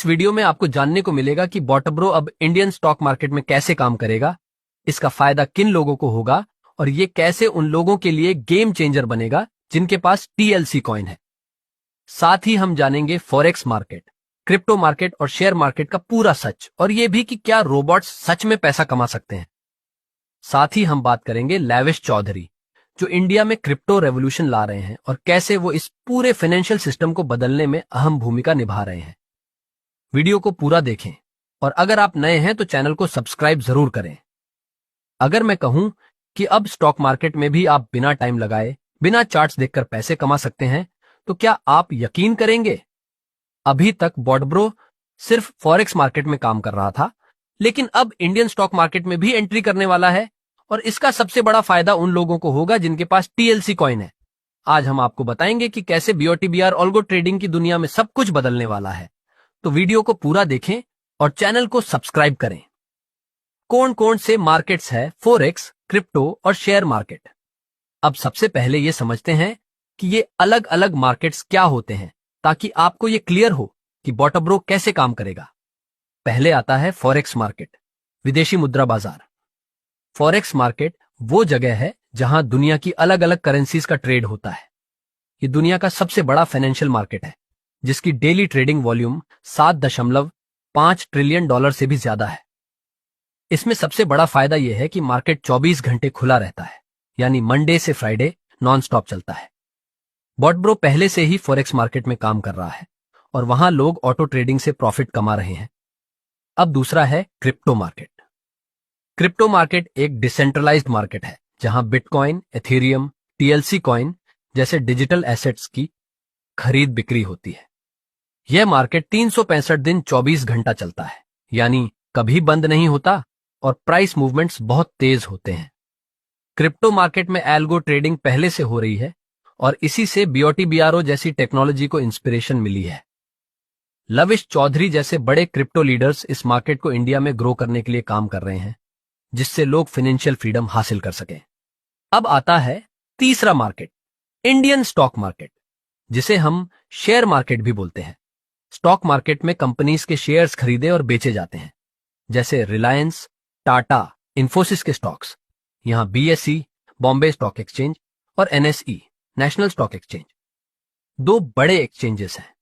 इस वीडियो में आपको जानने को मिलेगा कि बॉटब्रो अब इंडियन स्टॉक मार्केट में कैसे काम करेगा, इसका फायदा किन लोगों को होगा और ये कैसे उन लोगों के लिए गेम चेंजर बनेगा जिनके पास टीएलसी कॉइन है। साथ ही हम जानेंगे फॉरेक्स मार्केट, क्रिप्टो मार्केट और शेयर मार्केट का पूरा सच, और ये भी कि क्या रोबोट्स सच में पैसा कमा सकते हैं। साथ ही हम बात करेंगे लेविश चौधरी, जो इंडिया में क्रिप्टो रेवोल्यूशन ला रहे हैं और कैसे वो इस पूरे फाइनेंशियल सिस्टम को बदलने में अहम भूमिका निभा रहे हैं। वीडियो को पूरा देखें और अगर आप नए हैं तो चैनल को सब्सक्राइब जरूर करें। अगर मैं कहूं कि अब स्टॉक मार्केट में भी आप बिना टाइम लगाए, बिना चार्ट्स देखकर पैसे कमा सकते हैं, तो क्या आप यकीन करेंगे? अभी तक बॉटब्रो सिर्फ फॉरेक्स मार्केट में काम कर रहा था, लेकिन अब इंडियन स्टॉक मार्केट में भी एंट्री करने वाला है और इसका सबसे बड़ा फायदा उन लोगों को होगा जिनके पास टीएलसी कॉइन है। आज हम आपको बताएंगे कि कैसे बीओटीबीआर ऑल्गो ट्रेडिंग की दुनिया में सब कुछ बदलने वाला है। तो वीडियो को पूरा देखें और चैनल को सब्सक्राइब करें। कौन कौन से मार्केट्स है फॉरेक्स, क्रिप्टो और शेयर मार्केट? अब सबसे पहले ये समझते हैं कि ये अलग अलग मार्केट्स क्या होते हैं, ताकि आपको ये क्लियर हो कि बॉटब्रो कैसे काम करेगा। पहले आता है फॉरेक्स मार्केट, विदेशी मुद्रा बाजार। फॉरेक्स मार्केट वो जगह है जहां दुनिया की अलग अलग करेंसीज का ट्रेड होता है। ये दुनिया का सबसे बड़ा फाइनेंशियल मार्केट है, जिसकी daily trading volume 7.5 trillion dollar से भी ज्यादा है। इसमें सबसे बड़ा फायदा यह है कि मार्केट 24 घंटे खुला रहता है, यानी मंडे से फ्राइडे नॉन स्टॉप चलता है। बॉटब्रो पहले से ही फॉरेक्स मार्केट में काम कर रहा है और वहां लोग ऑटो ट्रेडिंग से प्रॉफिट कमा रहे हैं। अब दूसरा है क्रिप्टो मार्केट। क्रिप्टो मार्केट एक डिसेंट्रलाइज्ड मार्केट है जहां बिटकॉइन, एथेरियम, टीएलसी कॉइन जैसे डिजिटल एसेट्स की खरीद बिक्री होती है। यह मार्केट 365 दिन 24 घंटा चलता है, यानी कभी बंद नहीं होता और प्राइस मूवमेंट्स बहुत तेज होते हैं। क्रिप्टो मार्केट में एल्गो ट्रेडिंग पहले से हो रही है और इसी से बीओटीबीआरओ जैसी टेक्नोलॉजी को इंस्पिरेशन मिली है। लविश चौधरी जैसे बड़े क्रिप्टो लीडर्स इस मार्केट को इंडिया में ग्रो करने के लिए काम कर रहे हैं, जिससे लोग फाइनेंशियल फ्रीडम हासिल कर सकें। अब आता है तीसरा मार्केट, इंडियन स्टॉक मार्केट, जिसे हम शेयर मार्केट भी बोलते हैं। स्टॉक मार्केट में कंपनीज के शेयर्स खरीदे और बेचे जाते हैं, जैसे रिलायंस, टाटा, इन्फोसिस के स्टॉक्स। यहां बीएसई, बॉम्बे स्टॉक एक्सचेंज, और एनएसई, नेशनल स्टॉक एक्सचेंज, दो बड़े एक्सचेंजेस हैं।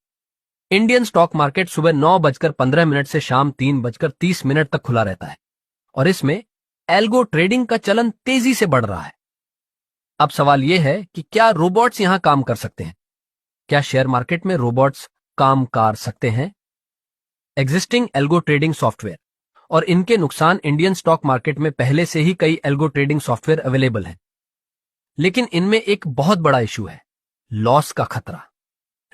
इंडियन स्टॉक मार्केट सुबह 9:15 से शाम 3:30 तक खुला रहता है और इसमें एल्गो ट्रेडिंग का चलन तेजी से बढ़ रहा है। अब सवाल यह है कि क्या रोबोट्स यहां काम कर सकते हैं? क्या शेयर मार्केट में रोबोट्स काम कर सकते हैं? एग्जिस्टिंग एल्गो ट्रेडिंग सॉफ्टवेयर और इनके नुकसान। इंडियन स्टॉक मार्केट में पहले से ही कई एल्गो ट्रेडिंग सॉफ्टवेयर अवेलेबल हैं, लेकिन इनमें एक बहुत बड़ा इशू है, लॉस का खतरा।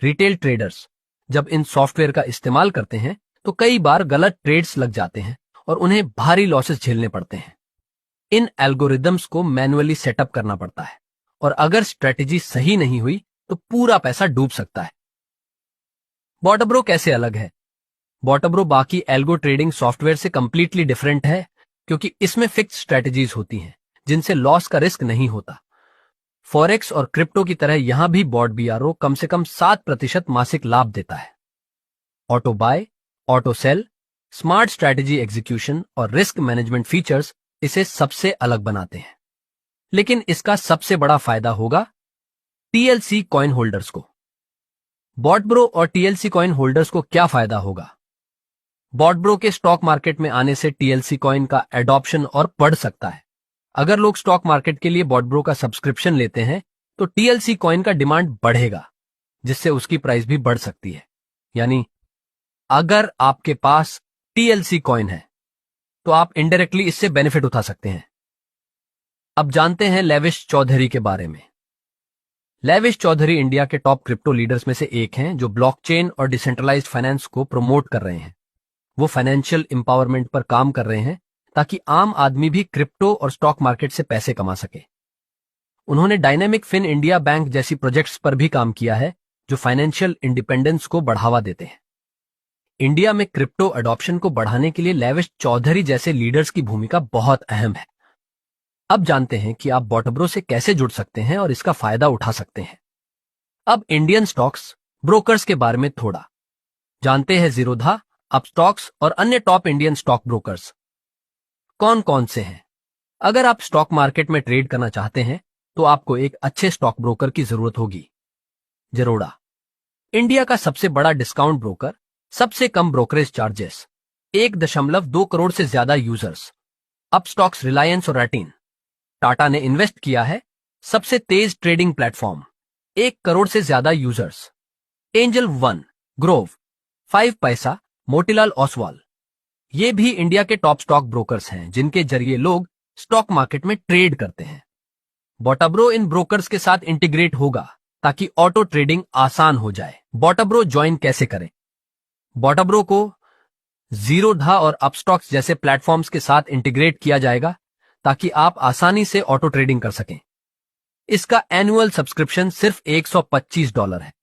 रिटेल ट्रेडर्स जब इन सॉफ्टवेयर का इस्तेमाल करते हैं तो कई बार गलत ट्रेड्स लग जाते हैं और उन्हें भारी लॉसेस झेलने पड़ते हैं। इन एल्गोरिदम्स को मैन्युअली सेटअप करना पड़ता है और अगर स्ट्रेटेजी सही नहीं हुई तो पूरा पैसा डूब सकता है। बॉटब्रो कैसे अलग है? बॉटब्रो बाकी एल्गो ट्रेडिंग सॉफ्टवेयर से कंप्लीटली डिफरेंट है, क्योंकि इसमें फिक्स्ड स्ट्रेटेजीज होती हैं जिनसे लॉस का रिस्क नहीं होता। फॉरेक्स और क्रिप्टो की तरह यहां भी बॉटबीआरओ कम से कम 7% मासिक लाभ देता है। Auto buy, auto sell, smart strategy execution और रिस्क मैनेजमेंट फीचर्स इसे सबसे अलग बनाते हैं। लेकिन इसका सबसे बड़ा फायदा होगा टीएलसी कॉइन होल्डर्स को। बॉटब्रो और टीएलसी कॉइन होल्डर्स को क्या फायदा होगा? बॉटब्रो के स्टॉक मार्केट में आने से टीएलसी कॉइन का एडॉप्शन और बढ़ सकता है। अगर लोग स्टॉक मार्केट के लिए बॉटब्रो का सब्सक्रिप्शन लेते हैं तो टीएलसी कॉइन का डिमांड बढ़ेगा, जिससे उसकी प्राइस भी बढ़ सकती है। यानी अगर आपके पास टीएलसी कॉइन है तो आप इनडायरेक्टली इससे बेनिफिट उठा सकते हैं। अब जानते हैं लेविश चौधरी के बारे में। लेविश चौधरी इंडिया के टॉप क्रिप्टो लीडर्स में से एक हैं, जो ब्लॉकचेन और डिसेंट्रलाइज्ड फाइनेंस को प्रमोट कर रहे हैं। वो फाइनेंशियल एम्पावरमेंट पर काम कर रहे हैं ताकि आम आदमी भी क्रिप्टो और स्टॉक मार्केट से पैसे कमा सके। उन्होंने डायनेमिक फिन इंडिया बैंक जैसी प्रोजेक्ट्स पर भी काम किया है, जो फाइनेंशियल इंडिपेंडेंस को बढ़ावा देते हैं। इंडिया में क्रिप्टो अडॉप्शन को बढ़ाने के लिए लेविश चौधरी जैसे लीडर्स की भूमिका बहुत अहम है। अब जानते हैं कि आप बॉटब्रो से कैसे जुड़ सकते हैं और इसका फायदा उठा सकते हैं। अब इंडियन स्टॉक्स ब्रोकर्स के बारे में थोड़ा जानते हैं। जीरोधा अपस्टॉक्स और अन्य टॉप इंडियन स्टॉक ब्रोकर्स कौन कौन से हैं? अगर आप स्टॉक मार्केट में ट्रेड करना चाहते हैं तो आपको एक अच्छे स्टॉक ब्रोकर की जरूरत होगी। जरोड़ा, इंडिया का सबसे बड़ा डिस्काउंट ब्रोकर, सबसे कम ब्रोकरेज चार्जेस, 1.2 करोड़ से ज्यादा यूजर्स। अपस्टॉक्स, रिलायंस और रैटिन, टाटा ने इन्वेस्ट किया है, सबसे तेज ट्रेडिंग प्लेटफॉर्म, 1 करोड़ से ज्यादा यूजर्स। एंजल वन, ग्रोव, 5 पैसा, मोतीलाल ओसवाल, ये भी इंडिया के टॉप स्टॉक ब्रोकर्स हैं जिनके जरिए लोग स्टॉक मार्केट में ट्रेड करते हैं। बॉटब्रो इन ब्रोकर्स के साथ इंटीग्रेट होगा ताकि ऑटो ट्रेडिंग आसान हो जाए। बॉटब्रो ज्वाइन कैसे करें? बॉटब्रो को जीरोधा और अपस्टॉक्स जैसे प्लेटफॉर्म्स के साथ इंटीग्रेट किया जाएगा ताकि आप आसानी से ऑटो ट्रेडिंग कर सकें। इसका एनुअल सब्सक्रिप्शन सिर्फ $125 है।